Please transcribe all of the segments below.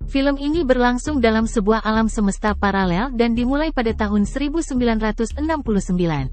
Film ini berlangsung dalam sebuah alam semesta paralel dan dimulai pada tahun 1969.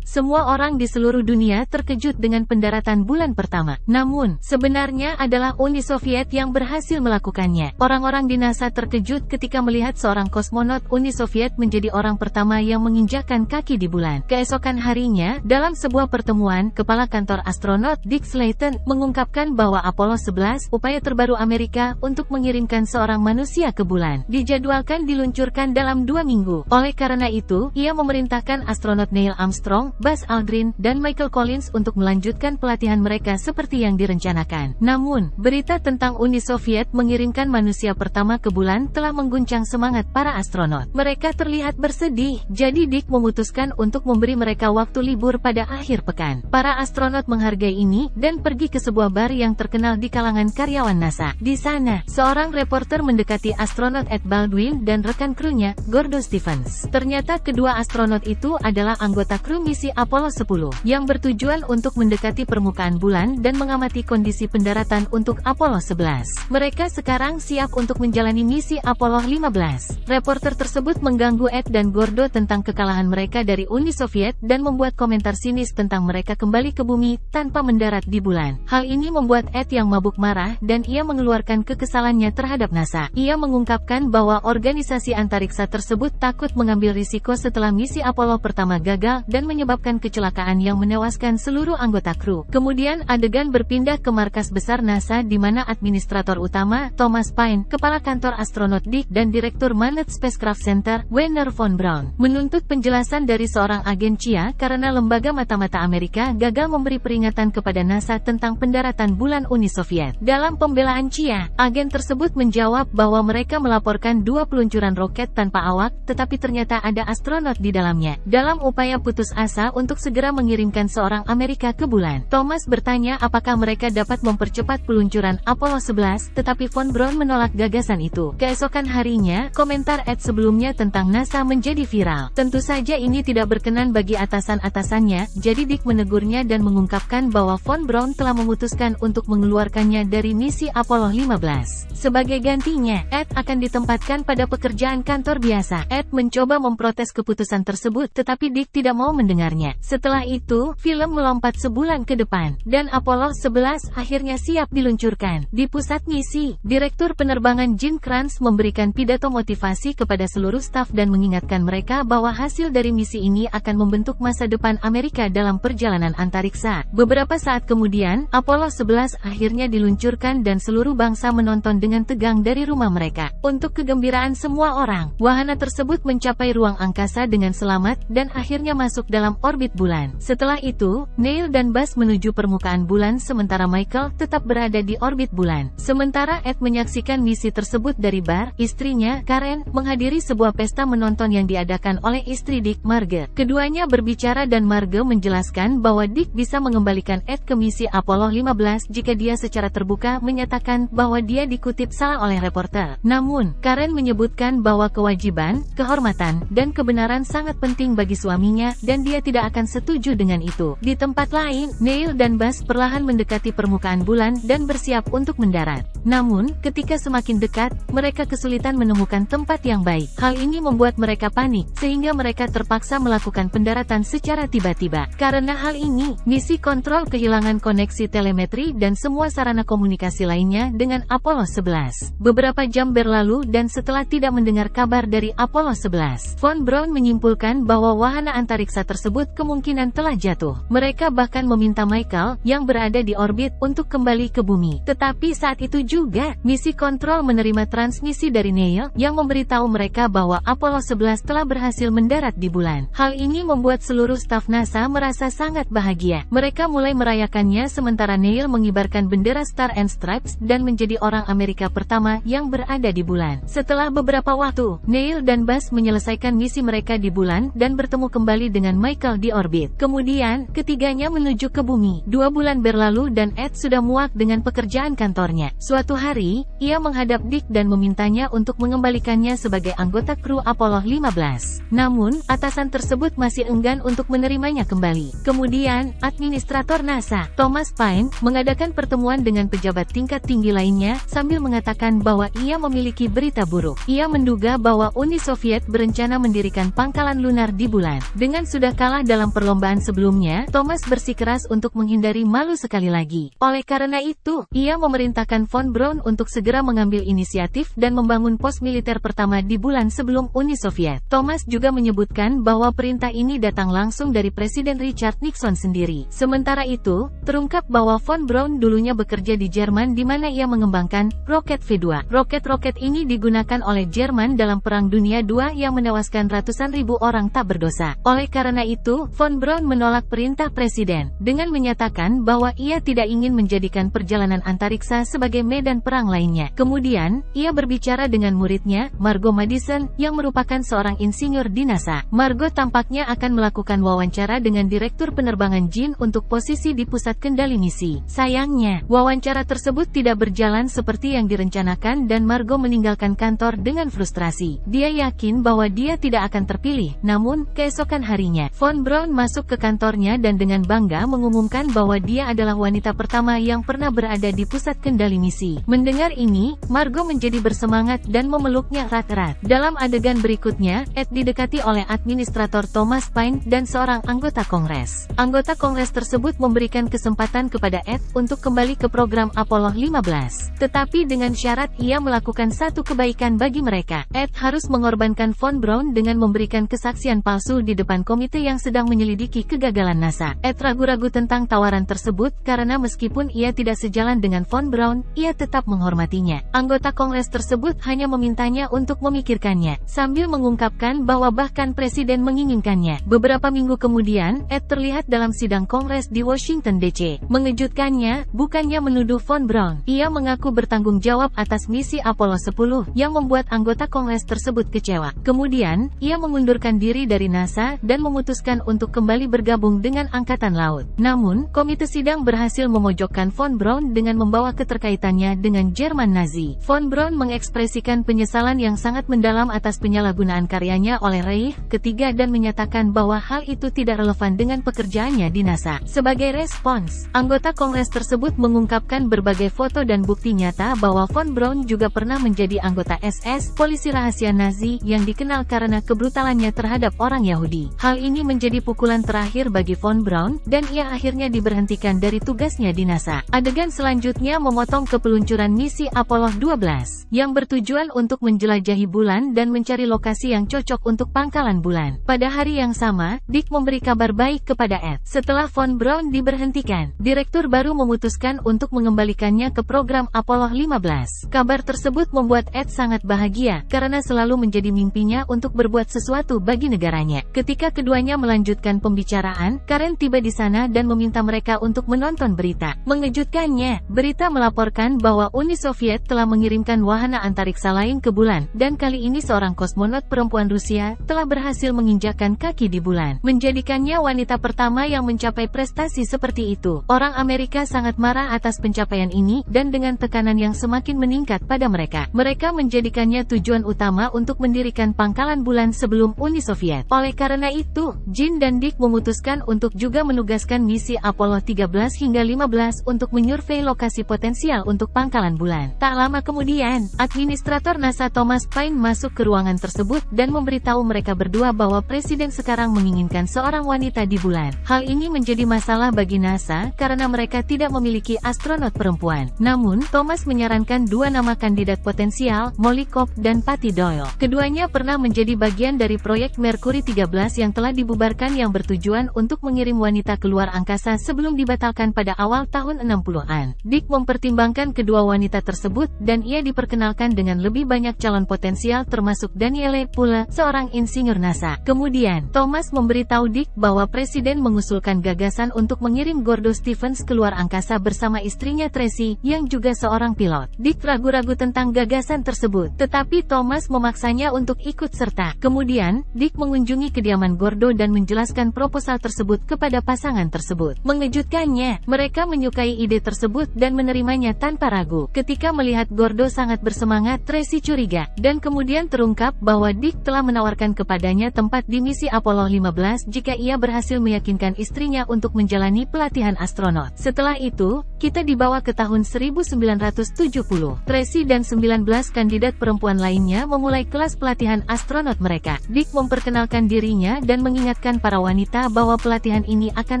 Semua orang di seluruh dunia terkejut dengan pendaratan bulan pertama. Namun, sebenarnya adalah Uni Soviet yang berhasil melakukannya. Orang-orang di NASA terkejut ketika melihat seorang kosmonot Uni Soviet menjadi orang pertama yang menginjakkan kaki di bulan. Keesokan harinya, dalam sebuah pertemuan, Kepala Kantor Astronot Dick Slayton mengungkapkan bahwa Apollo 11, upaya terbaru Amerika untuk mengirimkan seorang manusia ke bulan, dijadwalkan diluncurkan dalam 2 minggu. Oleh karena itu, ia memerintahkan astronot Neil Armstrong, Buzz Aldrin, dan Michael Collins untuk melanjutkan pelatihan mereka seperti yang direncanakan. Namun, berita tentang Uni Soviet mengirimkan manusia pertama ke bulan telah mengguncang semangat para astronot. Mereka terlihat bersedih, jadi Dick memutuskan untuk memberi mereka waktu libur pada akhir pekan. Para astronot menghargai ini, dan pergi ke sebuah bar yang terkenal di kalangan karyawan NASA. Di sana, seorang reporter mendekati astronot Ed Baldwin dan rekan krunya, Gordo Stevens. Ternyata kedua astronot itu adalah anggota kru misi Apollo 10, yang bertujuan untuk mendekati permukaan bulan dan mengamati kondisi pendaratan untuk Apollo 11. Mereka sekarang siap untuk menjalani misi Apollo 15. Reporter tersebut mengganggu Ed dan Gordo tentang kekalahan mereka dari Uni Soviet dan membuat komentar sinis tentang mereka kembali ke bumi tanpa mendarat di bulan. Hal ini membuat Ed yang mabuk marah dan ia mengeluarkan kekesalannya terhadap NASA. Ia mengungkapkan bahwa organisasi antariksa tersebut takut mengambil risiko setelah misi Apollo pertama gagal dan menyebabkan kecelakaan yang menewaskan seluruh anggota kru. Kemudian adegan berpindah ke markas besar NASA di mana administrator utama, Thomas Paine, Kepala Kantor Astronot Dick, dan Direktur Manned Spacecraft Center, Wernher von Braun, menuntut penjelasan dari seorang agen CIA karena lembaga mata-mata Amerika gagal memberi peringatan kepada NASA tentang pendaratan bulan Uni Soviet. Dalam pembelaan CIA, agen tersebut menjawab bahwa mereka melaporkan 2 peluncuran roket tanpa awak, tetapi ternyata ada astronot di dalamnya. Dalam upaya putus asa untuk segera mengirimkan seorang Amerika ke bulan, Thomas bertanya apakah mereka dapat mempercepat peluncuran Apollo 11, tetapi von Braun menolak gagasan itu. Keesokan harinya, komentar Ed sebelumnya tentang NASA menjadi viral. Tentu saja ini tidak berkenan bagi atasan-atasannya, jadi Dick menegurnya dan mengungkapkan bahwa von Braun telah memutuskan untuk mengeluarkannya dari misi Apollo 15. Sebagai gantinya, Ed akan ditempatkan pada pekerjaan kantor biasa. Ed mencoba memprotes keputusan tersebut, tetapi Dick tidak mau mendengarnya. Setelah itu, film melompat sebulan ke depan, dan Apollo 11 akhirnya siap diluncurkan. Di pusat misi, Direktur Penerbangan Gene Kranz memberikan pidato motivasi kepada seluruh staf dan mengingatkan mereka bahwa hasil dari misi ini akan membentuk masa depan Amerika dalam perjalanan antariksa. Beberapa saat kemudian, Apollo 11 akhirnya diluncurkan dan seluruh bangsa menonton dengan tegang dari rumah mereka. Untuk kegembiraan semua orang, wahana tersebut mencapai ruang angkasa dengan selamat dan akhirnya masuk dalam orbit bulan. Setelah itu, Neil dan Buzz menuju permukaan bulan sementara Michael tetap berada di orbit bulan. Sementara Ed menyaksikan misi tersebut dari bar, istrinya, Karen, menghadiri sebuah pesta menonton yang diadakan oleh istri Dick, Marge. Keduanya berbicara dan Marge menjelaskan bahwa Dick bisa mengembalikan Ed ke misi Apollo 15 jika dia secara terbuka menyatakan bahwa dia dikutip salah oleh reporter. Namun, Karen menyebutkan bahwa kewajiban, kehormatan, dan kebenaran sangat penting bagi suaminya, dan dia tidak akan setuju dengan itu. Di tempat lain, Neil dan Buzz perlahan mendekati permukaan bulan dan bersiap untuk mendarat. Namun, ketika semakin dekat, mereka kesulitan menemukan tempat yang baik. Hal ini membuat mereka panik, sehingga mereka terpaksa melakukan pendaratan secara tiba-tiba. Karena hal ini, misi kontrol kehilangan koneksi telemetri dan semua sarana komunikasi lainnya dengan Apollo 11. Beberapa jam berlalu dan setelah tidak mendengar kabar dari Apollo 11, von Braun menyimpulkan bahwa wahana antariksa tersebut kemungkinan telah jatuh. Mereka bahkan meminta Michael, yang berada di orbit, untuk kembali ke bumi. Tetapi saat itu juga, misi kontrol menerima transmisi dari Neil, yang memberitahu mereka bahwa Apollo 11 telah berhasil mendarat di bulan. Hal ini membuat seluruh staf NASA merasa sangat bahagia. Mereka mulai merayakannya sementara Neil mengibarkan bendera Star and Stripes dan menjadi orang Amerika pertama yang berada di bulan. Setelah beberapa waktu, Neil dan Buzz menyelesaikan misi mereka di bulan dan bertemu kembali dengan Michael di orbit. Kemudian, ketiganya menuju ke bumi. 2 bulan berlalu dan Ed sudah muak dengan pekerjaan kantornya. Suatu hari, ia menghadap Dick dan memintanya untuk mengembalikannya sebagai anggota kru Apollo 15. Namun, atasan tersebut masih enggan untuk menerimanya kembali. Kemudian, administrator NASA, Thomas Paine, mengadakan pertemuan dengan pejabat tingkat tinggi lainnya, sambil mengatakan bahwa ia memiliki berita buruk. Ia menduga bahwa Uni Soviet berencana mendirikan pangkalan lunar di bulan. Dengan sudah kalah dalam perlombaan sebelumnya, Thomas bersikeras untuk menghindari malu sekali lagi. Oleh karena itu, ia memerintahkan von Braun untuk segera mengambil inisiatif dan membangun pos militer pertama di bulan sebelum Uni Soviet. Thomas juga menyebutkan bahwa perintah ini datang langsung dari Presiden Richard Nixon sendiri. Sementara itu, terungkap bahwa von Braun dulunya bekerja di Jerman di mana ia mengembangkan roket V2. Roket-roket ini digunakan oleh Jerman dalam Perang Dunia II yang menewaskan ratusan ribu orang tak berdosa. Oleh karena itu, von Braun menolak perintah presiden dengan menyatakan bahwa ia tidak ingin menjadikan perjalanan antariksa sebagai medan perang lainnya. Kemudian, ia berbicara dengan muridnya, Margot Madison, yang merupakan seorang insinyur di NASA. Margot tampaknya akan melakukan wawancara dengan Direktur Penerbangan Jean untuk posisi di pusat kendali misi. Sayangnya, wawancara tersebut tidak berjalan seperti yang direncanakan dan Margot meninggalkan kantor dengan frustrasi. Dia yakin bahwa dia tidak akan terpilih, namun, keesokan harinya, von Braun masuk ke kantornya dan dengan bangga mengumumkan bahwa dia adalah wanita pertama yang pernah berada di pusat kendali misi. Mendengar ini, Margot menjadi bersemangat dan memeluknya erat-erat. Dalam adegan berikutnya, Ed didekati oleh administrator Thomas Paine dan seorang anggota Kongres. Anggota Kongres tersebut memberikan kesempatan kepada Ed untuk kembali ke program Apollo 15. Tetapi dengan syarat ia melakukan satu kebaikan bagi mereka. Ed harus mengorbankan von Braun dengan memberikan kesaksian palsu di depan komite yang sedang menyelidiki kegagalan NASA. Ed ragu-ragu tentang tawaran tersebut karena meskipun ia tidak sejalan dengan von Braun, ia tetap menghormatinya. Anggota Kongres tersebut hanya memintanya untuk memikirkannya, sambil mengungkapkan bahwa bahkan presiden menginginkannya. Beberapa minggu kemudian, Ed terlihat dalam sidang Kongres di Washington DC. Mengejutkannya, bukannya menuduh von Braun, ia mengaku bertanggung jawab atas misi Apollo 10 yang membuat anggota Kongres tersebut kecewa. Kemudian, ia mengundurkan diri dari NASA dan memutuskan untuk kembali bergabung dengan Angkatan Laut. Namun, komite sidang berhasil memojokkan von Braun dengan membawa keterkaitannya dengan Jerman Nazi. Von Braun mengekspresikan penyesalan yang sangat mendalam atas penyalahgunaan karyanya oleh Reich ketiga dan menyatakan bahwa hal itu tidak relevan dengan pekerjaannya di NASA. Sebagai respons, anggota Kongres tersebut mengungkapkan berbagai foto dan bukti nyata bahwa von Braun juga pernah menjadi anggota SS, polisi rahasia Nazi yang dikenal karena kebrutalannya terhadap orang Yahudi. Hal ini menjadi pukulan terakhir bagi von Braun, dan ia akhirnya diberhentikan dari tugasnya di NASA. Adegan selanjutnya memotong ke peluncuran misi Apollo 12, yang bertujuan untuk menjelajahi bulan dan mencari lokasi yang cocok untuk pangkalan bulan. Pada hari yang sama, Dick memberi kabar baik kepada Ed. Setelah von Braun diberhentikan, direktur baru memutuskan untuk mengembalikannya ke program Apollo 15. Kabar tersebut membuat Ed sangat bahagia, karena selalu menjadi mimpinya untuk berbuat sesuatu bagi negaranya. Ketika keduanya melanjutkan pembicaraan, Karen tiba di sana dan meminta mereka untuk menonton berita. Mengejutkannya, berita melaporkan bahwa Uni Soviet telah mengirimkan wahana antariksa lain ke bulan, dan kali ini seorang kosmonot perempuan Rusia telah berhasil menginjakkan kaki di bulan, menjadikannya wanita pertama yang mencapai prestasi seperti itu. Orang Amerika sangat marah atas pencapaian ini, dan dengan tekanan yang semakin meningkat pada mereka, menjadikannya tujuan utama untuk mendirikan pangkalan bulan sebelum Uni Soviet. Oleh karena itu, Jean dan Dick memutuskan untuk juga menugaskan misi Apollo 13 hingga 15 untuk menyurvei lokasi potensial untuk pangkalan bulan. Tak lama kemudian, administrator NASA Thomas Paine masuk ke ruangan tersebut dan memberitahu mereka berdua bahwa presiden sekarang menginginkan seorang wanita di bulan. Hal ini menjadi masalah bagi NASA karena mereka tidak memiliki astronot perempuan. Namun, Thomas menyarankan dua nama kandidat potensial, Molly Cobb dan Patty Doyle. Keduanya pernah menjadi bagian dari proyek Mercury 13 yang telah dibubarkan yang bertujuan untuk mengirim wanita keluar angkasa sebelum dibatalkan pada awal tahun 60-an. Dick mempertimbangkan kedua wanita tersebut dan ia diperkenalkan dengan lebih banyak calon potensial termasuk Danielle Pula, seorang insinyur NASA. Kemudian, Thomas memberitahu Dick bahwa presiden mengusulkan gagasan untuk mengirim Gordo Stevens keluar angkasa bersama istrinya Tracy, yang juga seorang pilot. Dick ragu-ragu tentang gagasan tersebut, tetapi Thomas memaksanya untuk ikut serta. Kemudian, Dick mengunjungi kediaman Gordo dan menjelaskan proposal tersebut kepada pasangan tersebut. Mengejutkannya, mereka menyukai ide tersebut dan menerimanya tanpa ragu. Ketika melihat Gordo sangat bersemangat, Tracy curiga, dan kemudian terungkap bahwa Dick telah menawarkan kepadanya tempat di misi Apollo 15 jika ia berhasil meyakinkan istrinya untuk menjalani pelatihan astronot. Setelah itu, kita dibawa ke tahun 1970. Tracy dan 19 kandidat perempuan lainnya memulai kelas pelatihan astronot mereka. Dick memperkenalkan dirinya dan mengingatkan para wanita bahwa pelatihan ini akan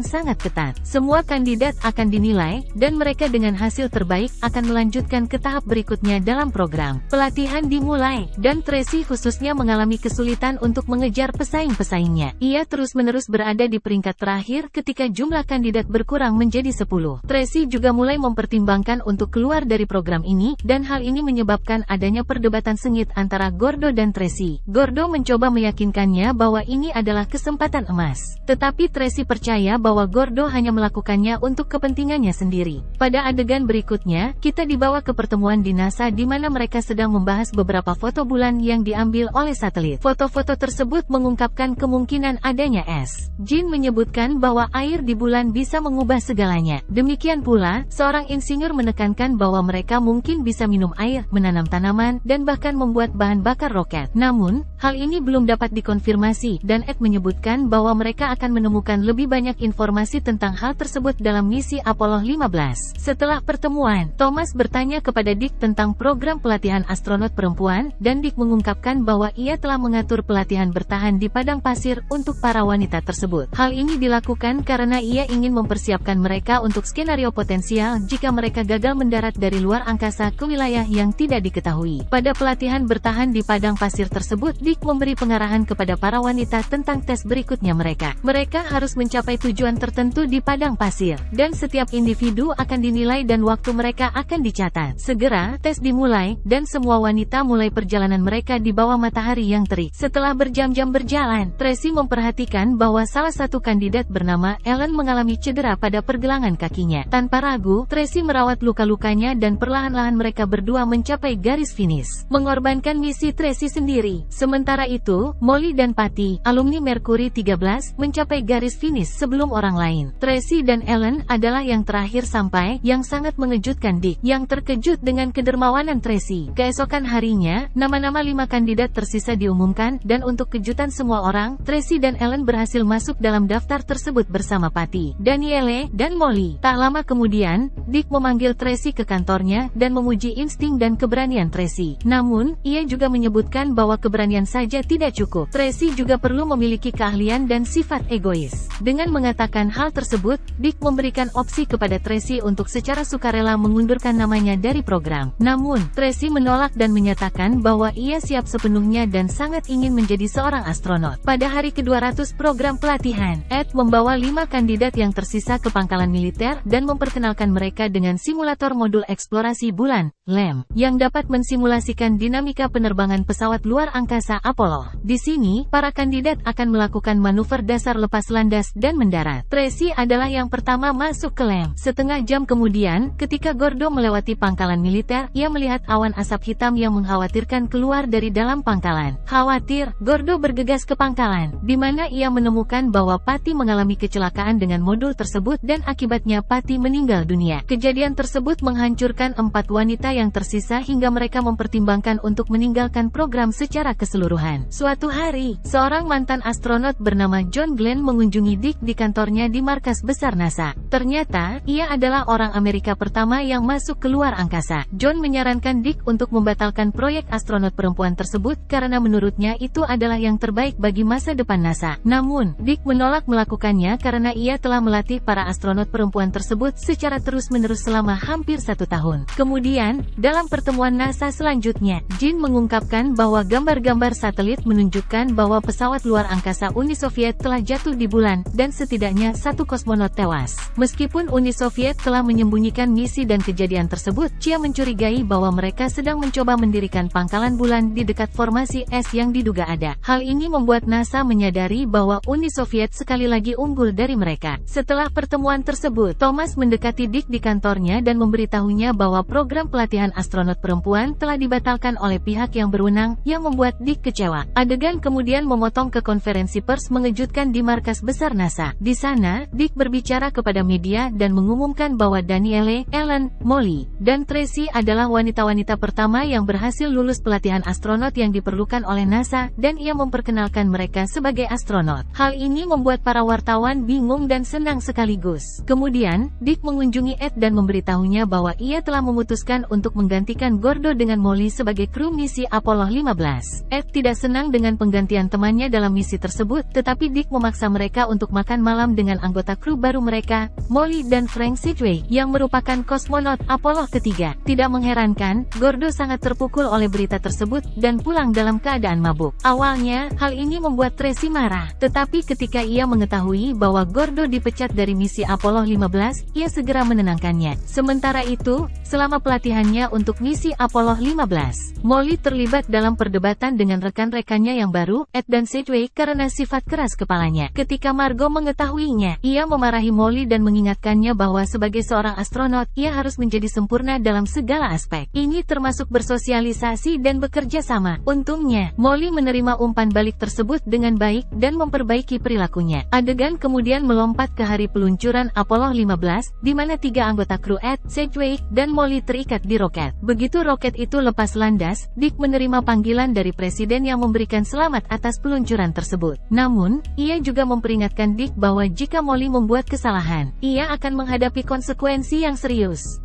sangat ketat. Semua kandidat akan dinilai, dan mereka dengan hasil terbaik akan melanjutkan ke tahap berikutnya dalam program. Pelatihan dimulai, dan Tracy khususnya mengalami kesulitan untuk mengejar pesaing-pesaingnya. Ia terus-menerus berada di peringkat terakhir ketika jumlah kandidat berkurang menjadi 10. Tracy juga mulai mempertimbangkan untuk keluar dari program ini, dan hal ini menyebabkan adanya perdebatan sengit antara Gordo dan Tracy. Gordo mencoba meyakinkannya bahwa ini adalah kesempatan emas. Tetapi Tracy percaya bahwa Gordo hanya melakukannya untuk kepentingannya sendiri. Pada adegan berikutnya, kita dibawa ke pertemuan di NASA di mana mereka sedang membahas beberapa foto bulan yang diambil oleh satelit. Foto-foto tersebut mengungkapkan kemungkinan adanya es. Jean menyebutkan bahwa air di bulan bisa mengubah segalanya. Demikian pula, seorang insinyur menekankan bahwa mereka mungkin bisa minum air, menanam tanaman, dan bahkan membuat bahan bakar roket. Namun, hal ini belum dapat dikonfirmasi, dan Ed menyebutkan bahwa mereka akan menemukan lebih banyak informasi tentang hal tersebut dalam misi Apollo 15. Setelah pertemuan, Thomas bertanya kepada Dick tentang program pelatihan astronot perempuan, dan Dick mengungkapkan bahwa ia telah mengatur pelatihan bertahan di padang pasir untuk para wanita tersebut. Hal ini dilakukan karena ia ingin mempersiapkan mereka untuk skenario potensial jika mereka gagal mendarat dari luar angkasa ke wilayah yang tidak diketahui. Pada pelatihan bertahan di padang pasir tersebut, Dick memberi pengarahan kepada para wanita tentang tes berikutnya mereka. Mereka harus mencapai tujuan tertentu di padang pasir, dan setiap individu akan dinilai dan waktu mereka akan dicatat. Segera, tes dimulai, dan semua wanita mulai perjalanan mereka di bawah matahari yang terik. Setelah berjam-jam berjalan, Tracy memperhatikan bahwa salah satu kandidat bernama Ellen mengalami cedera pada pergelangan kakinya. Tanpa ragu, Tracy merawat luka-lukanya dan perlahan-lahan mereka berdua mencapai garis finish, mengorbankan misi Tracy sendiri. Sementara itu, Molly dan Patty, alumni Mercury 13, mencapai garis finish sebelum orang lain. Tracy dan Ellen adalah yang terakhir sampai, yang sangat mengejutkan Dick, yang terkejut dengan kedermawanan Tracy. Keesokan harinya, nama-nama 5 kandidat tersisa diumumkan, dan untuk kejutan semua orang, Tracy dan Ellen berhasil masuk dalam daftar tersebut bersama Patty, Danielle, dan Molly. Tak lama kemudian, Dick memanggil Tracy ke kantornya, dan memuji insting dan keberanian Tracy. Namun, ia juga menyebutkan bahwa keberanian saja tidak cukup. Tracy juga perlu memiliki keahlian dan sifat egois. Dengan mengatakan hal tersebut, Dick memberikan opsi kepada Tracy untuk secara sukarela mengundurkan namanya dari program. Namun, Tracy menolak dan menyatakan bahwa ia siap sepenuhnya dan sangat ingin menjadi seorang astronot. Pada hari ke-200 program pelatihan, Ed membawa 5 kandidat yang tersisa ke pangkalan militer dan memperkenalkan mereka dengan simulator modul eksplorasi bulan, LEM, yang dapat mensimulasikan dinamika penerbangan pesawat luar angkasa Apollo. Di sini, para kandidat akan melakukan manuver dasar lepas landas dan mendarat. Tracy adalah yang pertama masuk ke LEM. Setengah jam kemudian, ketika Gordo melewati pangkalan militer, ia melihat awan asap hitam yang mengkhawatirkan keluar dari dalam pangkalan. Khawatir, Gordo bergegas ke pangkalan, di mana ia menemukan bahwa Patty mengalami kecelakaan dengan modul tersebut dan akibatnya Patty meninggal dunia. Kejadian tersebut menghancurkan 4 wanita yang tersisa hingga mereka mempertimbangkan untuk meninggalkan program secara keseluruhan. Suatu hari, seorang mantan astronot bernama John Glenn mengunjungi Dick di kantornya di markas besar NASA. Ternyata, ia adalah orang Amerika pertama yang masuk ke luar angkasa. John menyarankan Dick untuk membatalkan proyek astronot perempuan tersebut karena menurutnya itu adalah yang terbaik bagi masa depan NASA. Namun, Dick menolak melakukannya karena ia telah melatih para astronot perempuan tersebut secara terus-menerus selama hampir 1 tahun. Kemudian, dalam pertemuan NASA selanjutnya, Jean mengungkapkan bahwa gambar-gambar satelit menunjukkan bahwa pesawat luar angkasa Uni Soviet telah jatuh di bulan, dan setidaknya 1 kosmonot tewas. Meskipun Uni Soviet telah menyembunyikan misi dan kejadian tersebut, Chia mencurigai bahwa mereka sedang mencoba mendirikan pangkalan bulan di dekat formasi es yang diduga ada. Hal ini membuat NASA menyadari bahwa Uni Soviet sekali lagi unggul dari mereka. Setelah pertemuan tersebut, Thomas mendekati Dick di kantornya dan memberitahunya bahwa program pelatihan astronot perempuan telah dibatalkan oleh pihak yang berwenang, yang membuat Dick kecewa. Adegan kemudian memotong ke konferensi pers mengejutkan di markas besar NASA. Di sana, Dick berbicara kepada media dan mengumumkan bahwa Danielle, Ellen, Molly, dan Tracy adalah wanita-wanita pertama yang berhasil lulus pelatihan astronot yang diperlukan oleh NASA, dan ia memperkenalkan mereka sebagai astronot. Hal ini membuat para wartawan bingung dan senang sekaligus. Kemudian, Dick mengunjungi Ed dan memberitahunya bahwa ia telah memutuskan untuk menggantikan menggantikan Gordo dengan Molly sebagai kru misi Apollo 15. Ed tidak senang dengan penggantian temannya dalam misi tersebut, tetapi Dick memaksa mereka untuk makan malam dengan anggota kru baru mereka, Molly dan Frank Sidway, yang merupakan kosmonot Apollo ketiga. Tidak mengherankan, Gordo sangat terpukul oleh berita tersebut, dan pulang dalam keadaan mabuk. Awalnya, hal ini membuat Tracy marah, tetapi ketika ia mengetahui bahwa Gordo dipecat dari misi Apollo 15, ia segera menenangkannya. Sementara itu, selama pelatihannya untuk misi Apollo 15, Molly terlibat dalam perdebatan dengan rekan-rekannya yang baru, Ed dan Sidway, karena sifat keras kepalanya. Ketika Margo mengetahuinya, ia memarahi Molly dan mengingatkannya bahwa sebagai seorang astronot, ia harus menjadi sempurna dalam segala aspek. Ini termasuk bersosialisasi dan bekerja sama. Untungnya, Molly menerima umpan balik tersebut dengan baik dan memperbaiki perilakunya. Adegan kemudian melompat ke hari peluncuran Apollo 15, di mana 3 anggota kru Ed, Sidway, dan Molly terikat di roket. Begitu roket itu lepas landas, Dick menerima panggilan dari presiden yang memberikan selamat atas peluncuran tersebut. Namun, ia juga memperingatkan Dick bahwa jika Molly membuat kesalahan, ia akan menghadapi konsekuensi yang serius.